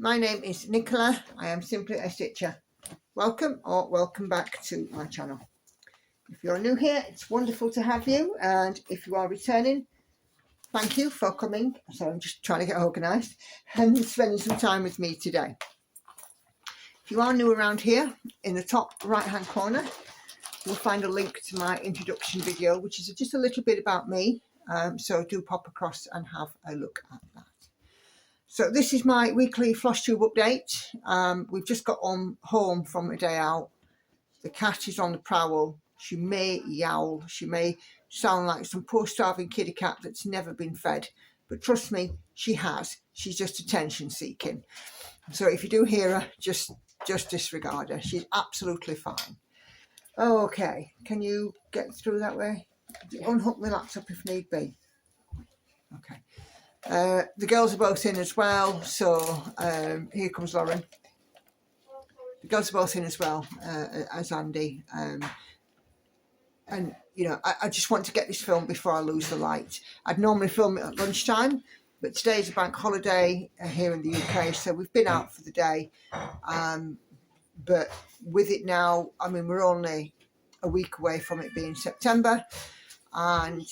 My name is Nicola. I am simply a stitcher. Welcome or welcome back to my channel. If you're new here, it's wonderful to have you, and if you are returning, thank you for coming. So I'm just trying to get organised and spending some time with me today. If you are new around here, in the top right hand corner you'll find a link to my introduction video, which is just a little bit about me, so do pop across and have a look at that. So this is my weekly Flosstube update. We've just got home from a day out. The cat is on the prowl. She may yowl, she may sound like some poor starving kitty cat that's never been fed, but trust me, she has. She's just attention seeking. So if you do hear her, just disregard her. She's absolutely fine. Okay, can you get through that way? Unhook my laptop if need be. Okay. The girls are both in as well, so here comes Lauren. The girls are both in as well as Andy. And, you know, I just want to get this filmed before I lose the light. I'd normally film it at lunchtime, but today's a bank holiday here in the UK, so we've been out for the day. But with it now, I mean, we're only a week away from it being September. And,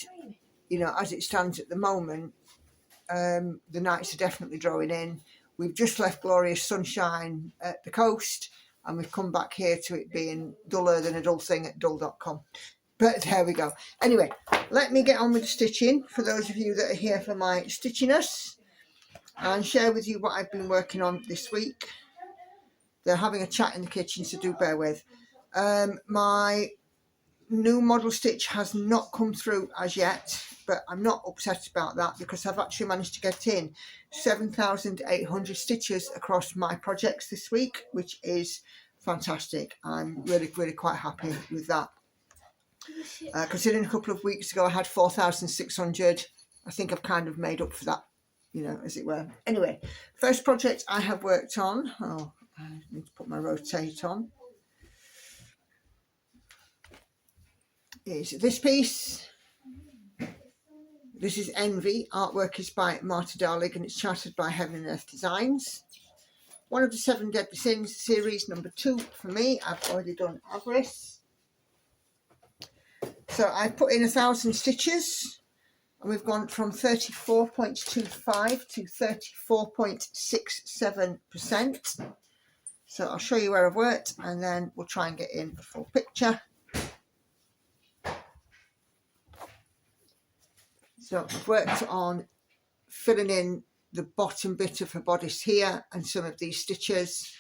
you know, as it stands at the moment, the nights are definitely drawing in. We've just left glorious sunshine at the coast, and we've come back here to it being duller than a dull thing at dull.com. But there we go. Anyway, let me get on with the stitching for those of you that are here for my stitchiness, and share with you what I've been working on this week. They're having a chat in the kitchen, so do bear with. My new model stitch has not come through as yet, but I'm not upset about that because I've actually managed to get in 7,800 stitches across my projects this week, which is fantastic. I'm really quite happy with that. Considering a couple of weeks ago I had 4,600, I think I've kind of made up for that, you know, as it were. Anyway, first project I have worked on, I need to put my rotate on, is this piece. This is Envy. Artwork is by Marta Dahlig and it's charted by Heaven and Earth Designs. One of the 7 Deadly Sins, series number 2 for me. I've already done Avarice. So I put in 1,000 stitches and we've gone from 34.25 to 34.67%. So I'll show you where I've worked and then we'll try and get in a full picture. So I've worked on filling in the bottom bit of her bodice here and some of these stitches,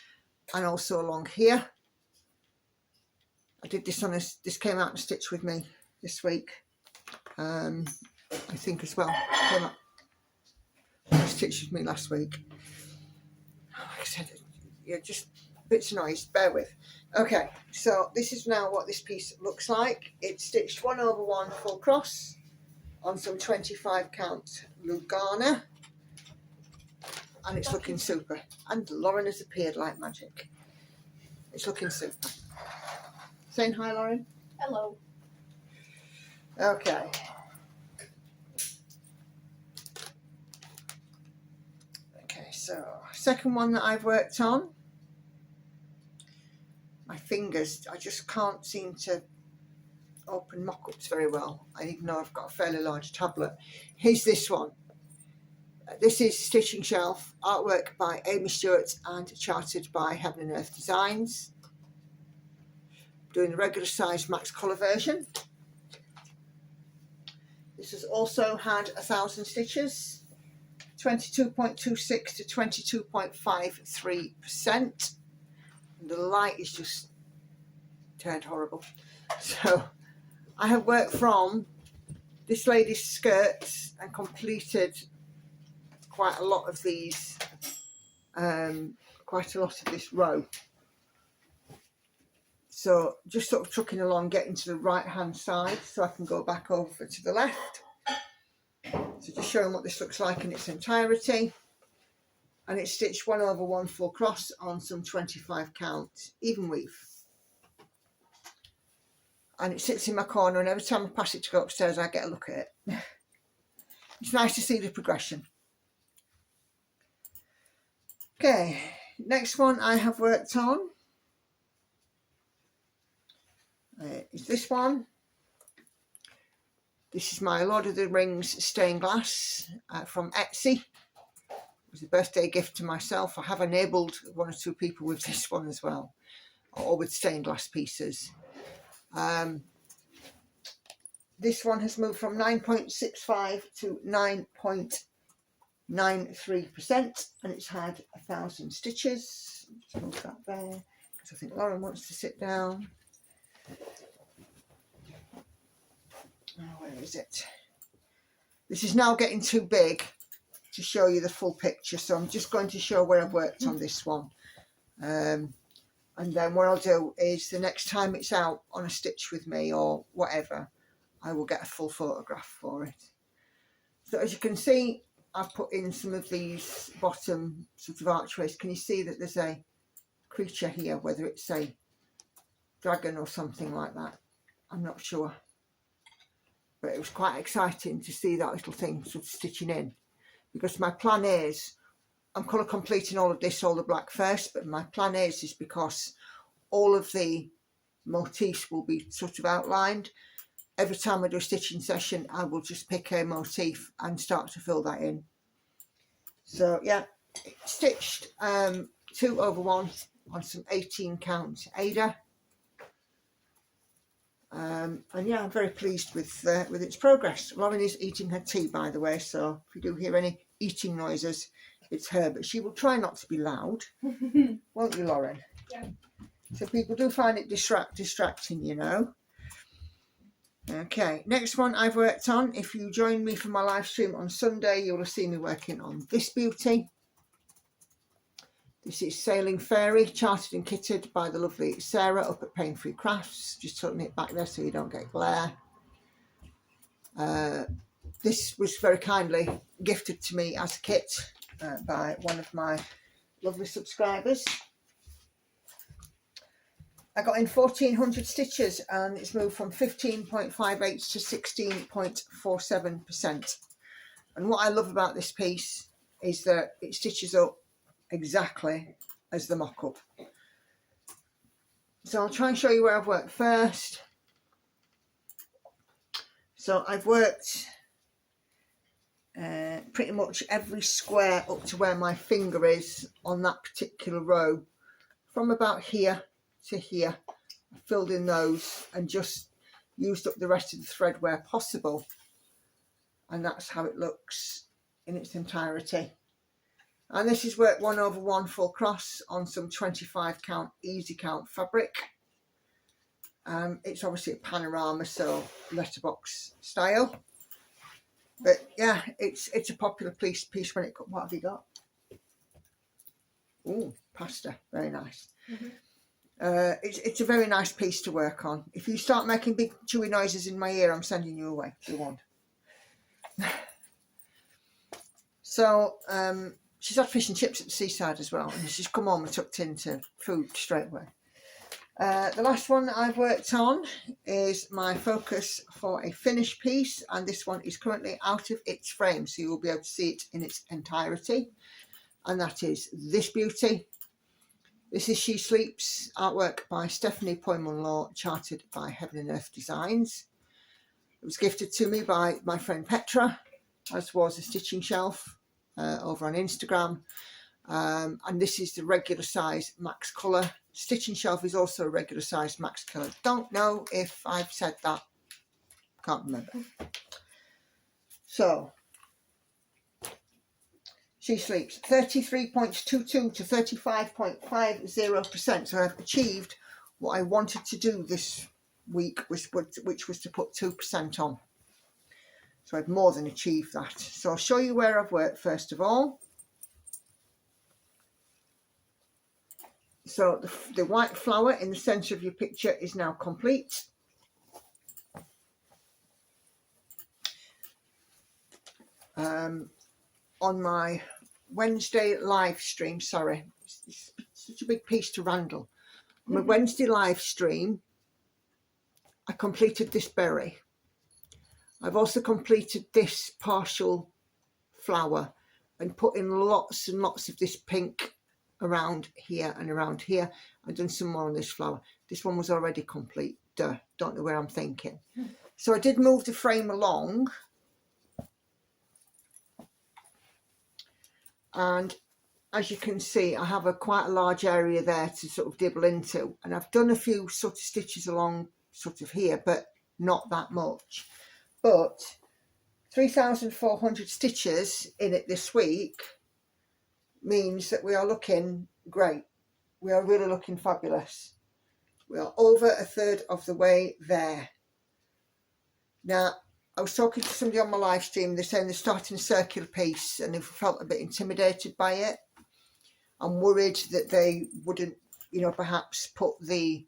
and also along here. I did this on this came out and stitched with me this week, I think as well. Came out and stitched with me last week. Like I said, yeah, just bits of noise, bear with. Okay, so this is now what this piece looks like. It's stitched 1/1 full cross on some 25 count Lugana, and it's looking super. And Lauren has appeared like magic. It's looking super. Saying hi, Lauren. Hello. Okay. Okay, so second one that I've worked on. My fingers, I just can't seem to open mock-ups very well, even though I've got a fairly large tablet. Here's this one. This is Stitching Shelf, artwork by Aimee Stewart and charted by Heaven and Earth Designs. Doing the regular size max colour version. This has also had 1,000 stitches, 22.26 to 22.53%. And the light is just turned horrible. So I have worked from this lady's skirts and completed quite a lot of these, quite a lot of this row. So just sort of trucking along, getting to the right hand side so I can go back over to the left. So just showing what this looks like in its entirety. And it's stitched 1/1 full cross on some 25 count even weave. And it sits in my corner, and every time I pass it to go upstairs I get a look at it. It's nice to see the progression. Okay, next one I have worked on is this one. This is my Lord of the Rings stained glass from Etsy. It was a birthday gift to myself. I have enabled 1 or 2 people with this one as well, or with stained glass pieces. This one has moved from 9.65 to 9.93%, and it's had 1,000 stitches. Just move that there, because I think Lauren wants to sit down. Oh, where is it? This is now getting too big to show you the full picture, so I'm just going to show where I've worked on this one. And then what I'll do is the next time it's out on a stitch with me or whatever, I will get a full photograph for it. So as you can see, I've put in some of these bottom sort of archways. Can you see that there's a creature here, whether it's a dragon or something like that? I'm not sure. But it was quite exciting to see that little thing sort of stitching in, because my plan is, I'm colour completing all of this, all the black first, but my plan is because all of the motifs will be sort of outlined. Every time I do a stitching session, I will just pick a motif and start to fill that in. So yeah, stitched 2/1 on some 18 count Aida. And yeah, I'm very pleased with its progress. Lauren is eating her tea, by the way, so if you do hear any eating noises, it's her, but she will try not to be loud. Won't you, Lauren? Yeah. So people do find it distracting, you know. Okay, next one I've worked on. If you join me for my live stream on Sunday, you'll have seen me working on this beauty. This is Sailing Fairy, charted and kitted by the lovely Sarah up at Paine Free Crafts. Just tucking it back there so you don't get glare. This was very kindly gifted to me as a kit by one of my lovely subscribers. I got in 1,400 stitches and it's moved from 15.58 to 16.47%. And what I love about this piece is that it stitches up exactly as the mock-up. So I'll try and show you where I've worked first. So I've worked pretty much every square up to where my finger is on that particular row, from about here to here. I filled in those and just used up the rest of the thread where possible, and that's how it looks in its entirety. And this is work 1/1 full cross on some 25 count easy count fabric. It's obviously a panorama, so letterbox style, but yeah, it's a popular piece when it comes. What have you got? Oh, pasta, very nice. It's a very nice piece to work on. If you start making big chewy noises in my ear, I'm sending you away. You won't. So she's had fish and chips at the seaside as well, and she's come home and tucked into food straight away. The last one I've worked on is my focus for a finished piece, and this one is currently out of its frame, so you will be able to see it in its entirety, and that is this beauty. This is She Sleeps, artwork by Stephanie Poyman-Law, charted by Heaven and Earth Designs. It was gifted to me by my friend Petra, as was a stitching shelf over on Instagram. And this is the regular size max colour. Stitching shelf is also a regular size max colour. Don't know if I've said that. Can't remember. So, She Sleeps, 33.22 to 35.50%. So I've achieved what I wanted to do this week, which was to put 2% on. So I've more than achieved that. So I'll show you where I've worked first of all. So the white flower in the centre of your picture is now complete. On my Wednesday live stream, sorry, it's such a big piece to wrangle. On my Wednesday live stream, I completed this berry. I've also completed this partial flower and put in lots and lots of this pink around here and around here. I've done some more on this flower. This one was already complete. Duh, don't know where I'm thinking. So I did move the frame along, and as you can see, I have quite a large area there to sort of dibble into, and I've done a few sort of stitches along sort of here, but not that much. But 3,400 stitches in it this week means that we are looking great. We are really looking fabulous. We are over a third of the way there. Now, I was talking to somebody on my live stream. They're saying they're starting a circular piece and they felt a bit intimidated by it. I'm worried that they wouldn't, you know, perhaps put the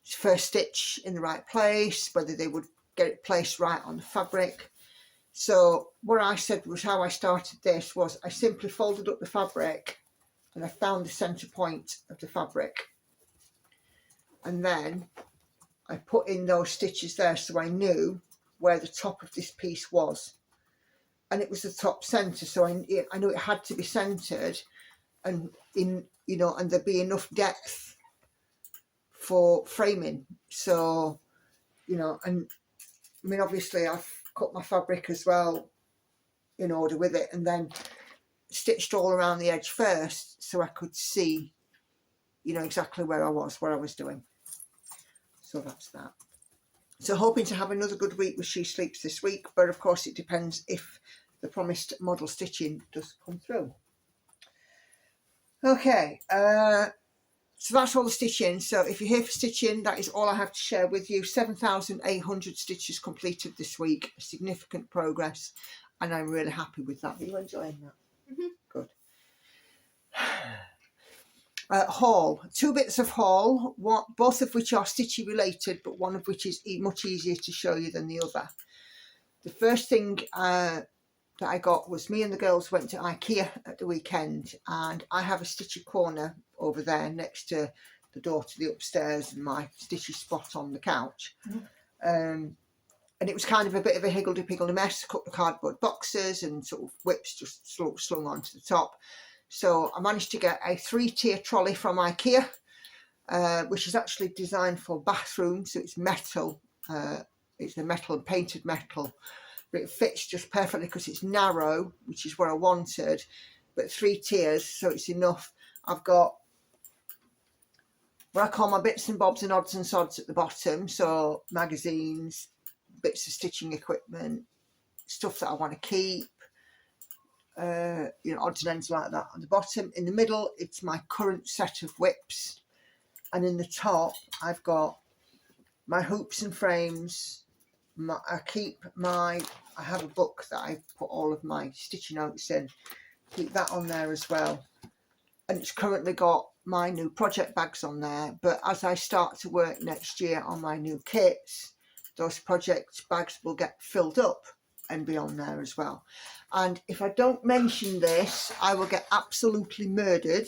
first stitch in the right place, whether they would get it placed right on the fabric. So what I said was, how I started this was I simply folded up the fabric and I found the center point of the fabric, and then I put in those stitches there so I knew where the top of this piece was, and it was the top center, so I knew it had to be centered and in, you know, and there'd be enough depth for framing. So, you know, and I mean, obviously I've cut my fabric as well in order with it, and then stitched all around the edge first so I could see, you know, exactly where I was doing. So that's that. So hoping to have another good week with She Sleeps this week, but of course it depends if the promised model stitching does come through. Okay, so that's all the stitching. So if you're here for stitching, that is all I have to share with you. 7,800 stitches completed this week, significant progress, and I'm really happy with that. Are you enjoying that? Mm-hmm. Good. Haul, 2 bits of haul, both of which are stitchy related, but one of which is much easier to show you than the other. The first thing that I got was, me and the girls went to IKEA at the weekend, and I have a stitchy corner over there next to the door to the upstairs and my stitchy spot on the couch. And it was kind of a bit of a higgledy-piggledy mess. A couple of cardboard boxes and sort of whips just slung onto the top. So I managed to get a 3-tier trolley from IKEA, which is actually designed for bathrooms. So it's metal, it's the metal, painted metal, but it fits just perfectly because it's narrow, which is what I wanted, but 3 tiers, so it's enough. I've got what I call my bits and bobs and odds and sods at the bottom, so magazines, bits of stitching equipment, stuff that I want to keep, you know, odds and ends like that on the bottom. In the middle, it's my current set of whips, and in the top, I've got my hoops and frames. I have a book that I put all of my stitching notes in, keep that on there as well, and it's currently got my new project bags on there. But as I start to work next year on my new kits, those project bags will get filled up and be on there as well. And if I don't mention this, I will get absolutely murdered,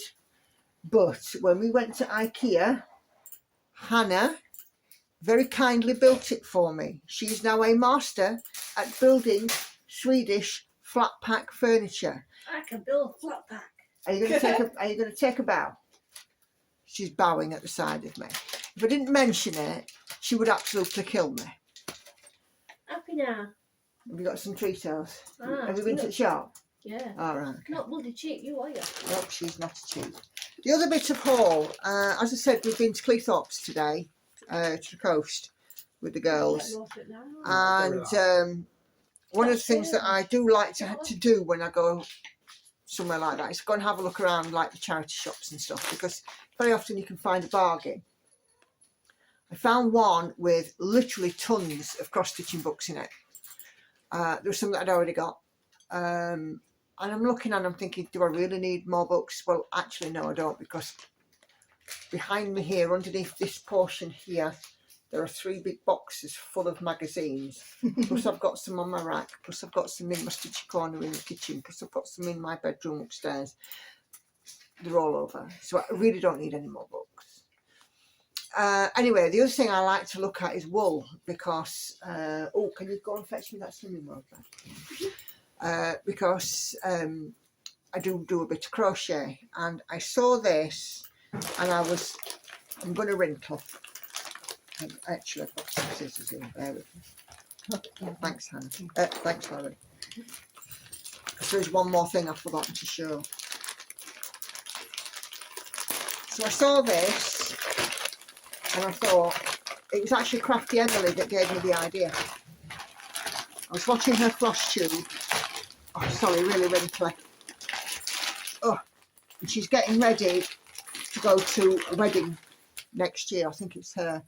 but when we went to IKEA, Hannah very kindly built it for me. She is now a master at building Swedish flat pack furniture. I can build a flat pack. Are you going to take a bow? She's bowing at the side of me. If I didn't mention it, she would absolutely kill me. Happy now. Have you got some Treatos? Ah, have you been to the shop? Yeah. All right. Okay. Not bloody cheap, you are you? Nope, she's not a cheap. The other bit of haul, as I said, we've been to Cleethorpes today, to the coast with the girls. And one of the things that I do like to do when I go somewhere like that is go and have a look around, like the charity shops and stuff, because very often you can find a bargain. I found one with literally tons of cross-stitching books in it. There was some that I'd already got. And I'm looking and I'm thinking, do I really need more books? Well, actually, no, I don't, because behind me here, underneath this portion here, there are 3 big boxes full of magazines. Plus I've got some on my rack. Plus I've got some in my stitchy corner in the kitchen. Plus I've got some in my bedroom upstairs. They're all over. So I really don't need any more books. Anyway, the other thing I like to look at is wool, because can you go and fetch me that swimming robe? Because I do a bit of crochet, and I saw this, and I'm going to wrinkle. Actually, I've got some scissors in there with me. Thanks, Hannah. Thanks, Laurie. So there's one more thing I've forgotten to show. So I saw this, and I thought, it was actually Crafty Emily that gave me the idea. I was watching her Flosstube. Oh, sorry, really wrinkly. Oh, and she's getting ready to go to a wedding next year. I think it's her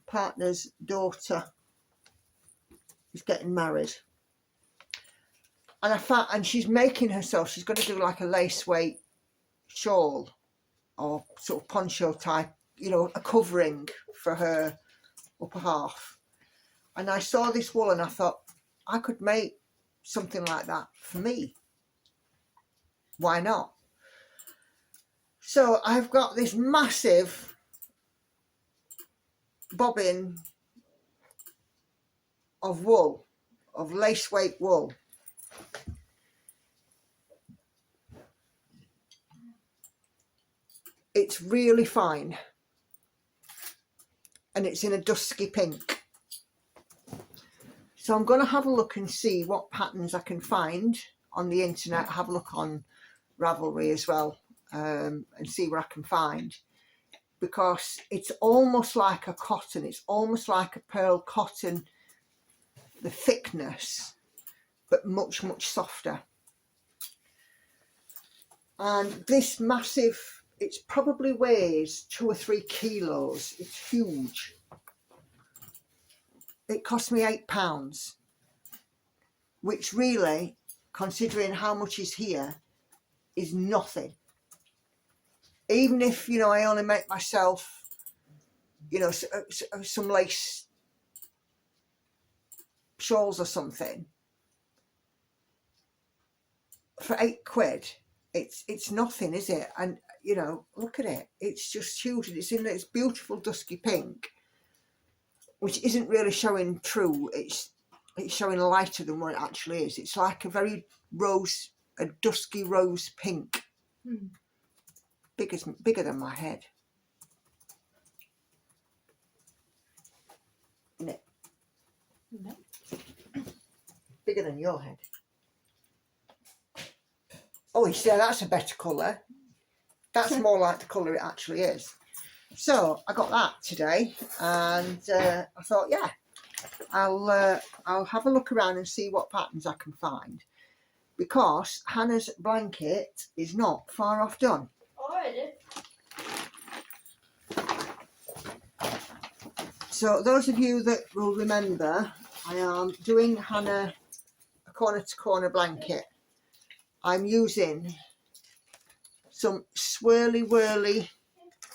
partner's daughter is getting married. And I found, and she's making herself, she's going to do like a lace weight shawl or sort of poncho type, you know, a covering for her upper half. And I saw this wool and I thought, I could make something like that for me. Why not? So I've got this massive bobbin of wool, of lace weight wool. It's really fine, and it's in a dusky pink. So I'm going to have a look and see what patterns I can find on the internet. Have a look on Ravelry as well, and see what I can find, because it's almost like a cotton. It's almost like a pearl cotton, the thickness, but much, much softer. And this massive, it probably weighs 2 or 3 kilos. It's huge. It cost me £8, which really, considering how much is here, is nothing. Even if, you know, I only make myself, you know, some lace shawls or something, for £8, it's nothing, is it? And you know, look at it, it's just huge, and it's in this beautiful dusky pink, which isn't really showing true. It's showing lighter than what it actually is. It's like a very rose, a dusky rose pink. Bigger than my head, isn't it? No. Bigger than your head. Oh, you see, that's a better colour. That's more like the colour it actually is. So I got that today, and I thought, yeah, I'll have a look around and see what patterns I can find, because Hannah's blanket is not far off done. Already? So those of you that will remember, I am doing Hannah a corner to corner blanket. I'm using some swirly whirly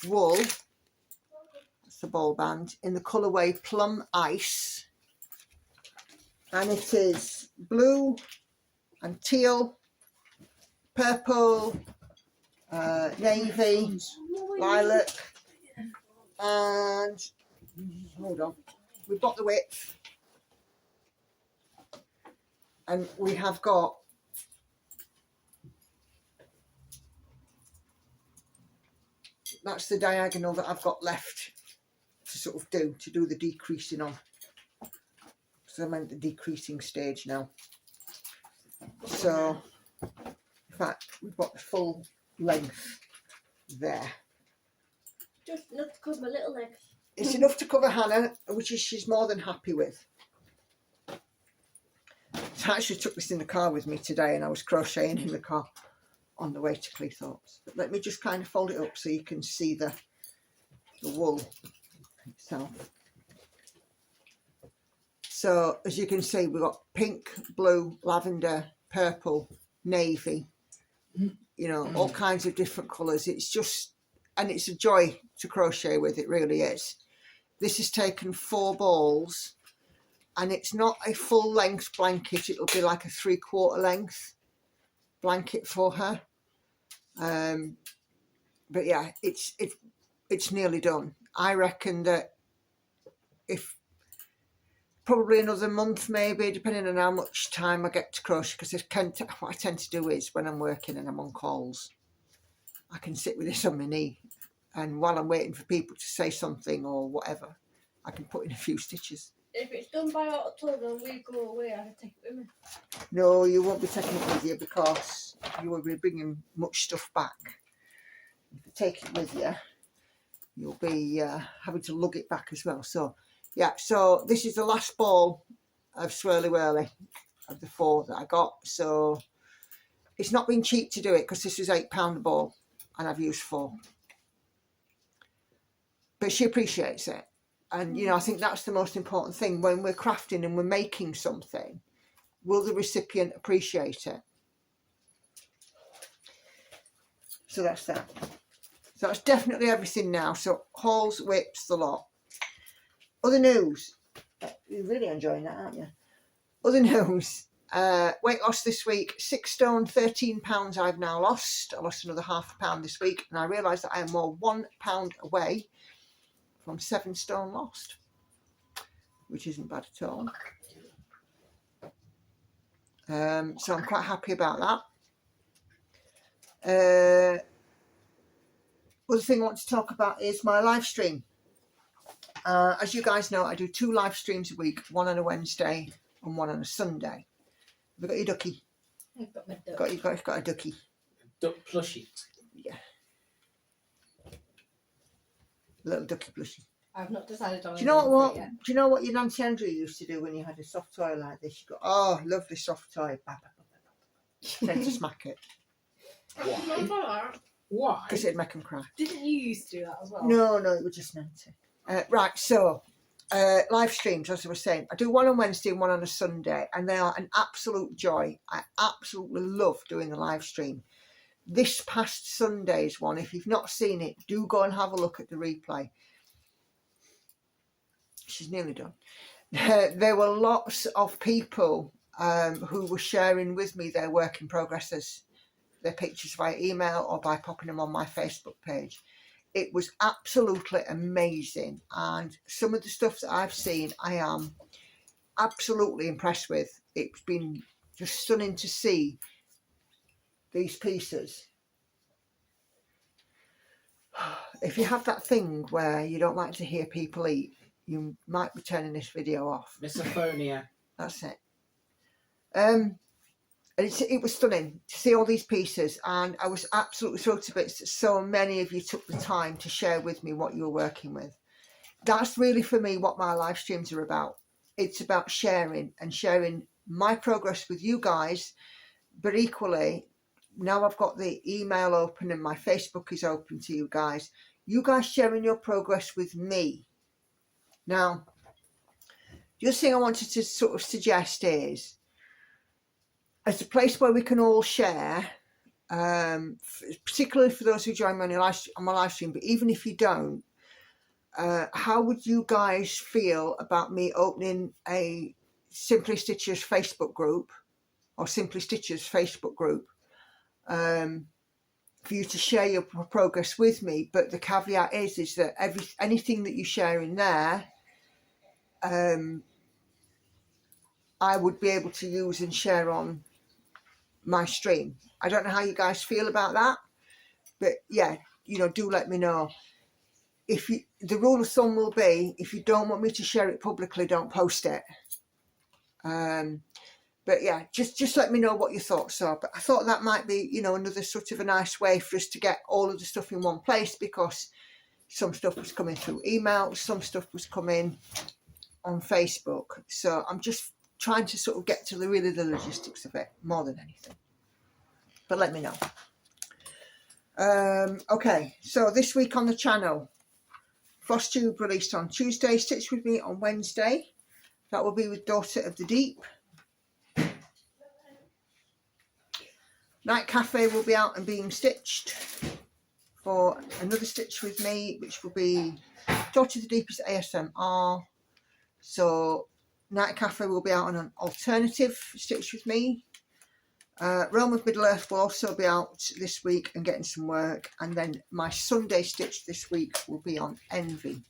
wool, that's the ball band, in the colourway Plum Ice, and it is blue and teal, purple, navy, lilac, and hold on, we've got the width, and we have got that's the diagonal that I've got left to sort of do the decreasing on. So I'm at the decreasing stage now. So in fact, we've got the full length there. Just enough to cover my little legs. It's enough to cover Hannah, which she's more than happy with. So I actually took this in the car with me today, and I was crocheting in the car on the way to Cleethorpes. But let me just kind of fold it up so you can see the wool itself. So as you can see, we've got pink, blue, lavender, purple, navy, you know, all kinds of different colours. It's just, and it's a joy to crochet with, it really is. This has taken 4 balls, and it's not a full length blanket. It'll be like a 3/4 length blanket for her. But yeah, it's nearly done. I reckon that if probably another month maybe, depending on how much time I get to crochet, because what I tend to do is when I'm working and I'm on calls, I can sit with this on my knee, and while I'm waiting for people to say something or whatever, I can put in a few stitches. If it's done by October and we go away, I can take it with me. No, you won't be taking it with you because you will be bringing much stuff back. If you take it with you, you'll be having to lug it back as well. So, yeah, so this is the last ball of Swirly Whirly of the 4 that I got. So it's not been cheap to do it because this is £8 a ball and I've used 4. But she appreciates it. And, you know, I think that's the most important thing when we're crafting and we're making something. Will the recipient appreciate it? So that's that. So that's definitely everything now. So hauls, whips, the lot. Other news. You're really enjoying that, aren't you? Other news. Weight loss this week. 6 stone, 13 pounds I've now lost. I lost another ½ pound this week. And I realised that I am more £1 away from 7 stone lost, which isn't bad at all. So I'm quite happy about that. Other thing I want to talk about is my live stream. As you guys know, I do 2 live streams a week, one on a Wednesday and one on a Sunday. Have you got your ducky? I've got my duck. You've got a ducky. Duck plushie. Yeah. Little ducky plushie. I've not decided on. Do you know what? Do you know what your Nancy Andrew used to do when you had a soft toy like this? You go, oh, lovely soft toy. Tend to smack it Why? Why? because it'd make them cry. Didn't you used to do that as well? No, it was just Nancy. Right, so live streams, as I was saying, I do one on Wednesday and one on a Sunday, and they are an absolute joy. I absolutely love doing the live stream. This past Sunday's one, if you've not seen it, do go and have a look at the replay. She's nearly done. There were lots of people who were sharing with me their work in progresses, their pictures via email or by popping them on my Facebook page. It was absolutely amazing, and some of the stuff that I've seen I am absolutely impressed with. It's been just stunning to see these pieces. If you have that thing where you don't like to hear people eat, you might be turning this video off. Misophonia. That's it. And it was stunning to see all these pieces, and I was absolutely thrilled to bits that so many of you took the time to share with me what you were working with. That's really for me what my live streams are about. It's about sharing and sharing my progress with you guys, but equally, now I've got the email open and my Facebook is open to you guys sharing your progress with me. Now, the other thing I wanted to sort of suggest is, as a place where we can all share, particularly for those who join me on my live stream, but even if you don't, how would you guys feel about me opening a Simply Stitchers Facebook group, or Simply Stitchers Facebook group, for you to share your progress with me? But the caveat is that anything that you share in there, I would be able to use and share on my stream. I don't know how you guys feel about that, but yeah, you know, do let me know. The rule of thumb will be, if you don't want me to share it publicly, don't post it. But yeah, just let me know what your thoughts are. But I thought that might be, you know, another sort of a nice way for us to get all of the stuff in one place, because some stuff was coming through email, some stuff was coming on Facebook. So I'm just trying to sort of get to the logistics of it more than anything. But let me know. Okay, so this week on the channel, Flosstube released on Tuesday, Stitch With Me on Wednesday. That will be with Daughter of the Deep. Night Cafe will be out and being stitched for another Stitch With Me, which will be Daughter of the Deep is ASMR. So Night Cafe will be out on an alternative Stitch With Me. Realm of Middle Earth will also be out this week and getting some work. And then my Sunday stitch this week will be on Envy.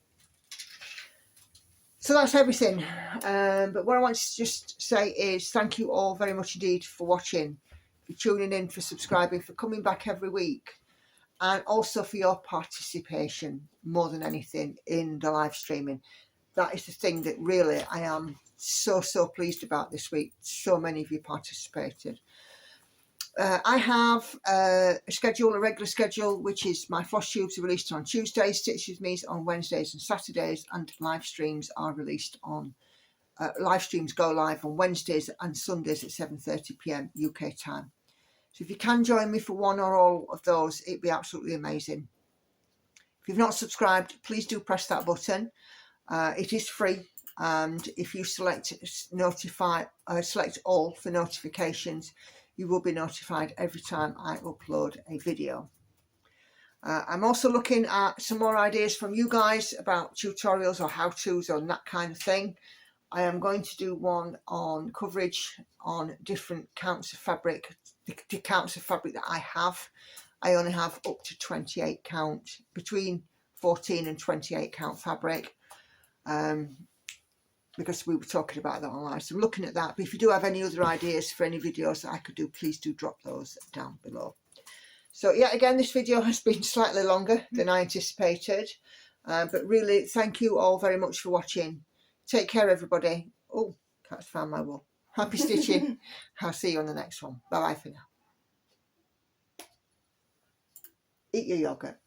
So that's everything. But what I want to just say is thank you all very much indeed for watching, for tuning in, for subscribing, for coming back every week, and also for your participation more than anything in the live streaming. That is the thing that really I am so pleased about this week. So many of you participated. I have a regular schedule, which is my Flosstubes are released on Tuesdays, Stitch With Me's on Wednesdays and Saturdays, and live streams are released on, live streams go live on Wednesdays and Sundays at 7:30 p.m. UK time. So if you can join me for one or all of those, it'd be absolutely amazing. If you've not subscribed, please do press that button. It is free, and if you select select all for notifications, you will be notified every time I upload a video. I'm also looking at some more ideas from you guys about tutorials or how-tos on that kind of thing. I am going to do one on coverage on different counts of fabric, the counts of fabric that I have. I only have up to 28 count, between 14 and 28 count fabric. Because we were talking about that online, so I'm looking at that. But if you do have any other ideas for any videos that I could do, please do drop those down below. So yeah, again, this video has been slightly longer than I anticipated, but really thank you all very much for watching. Take care, everybody. Oh, cat's found my wool. Happy stitching. I'll see you on the next one. Bye bye for now. Eat your yogurt.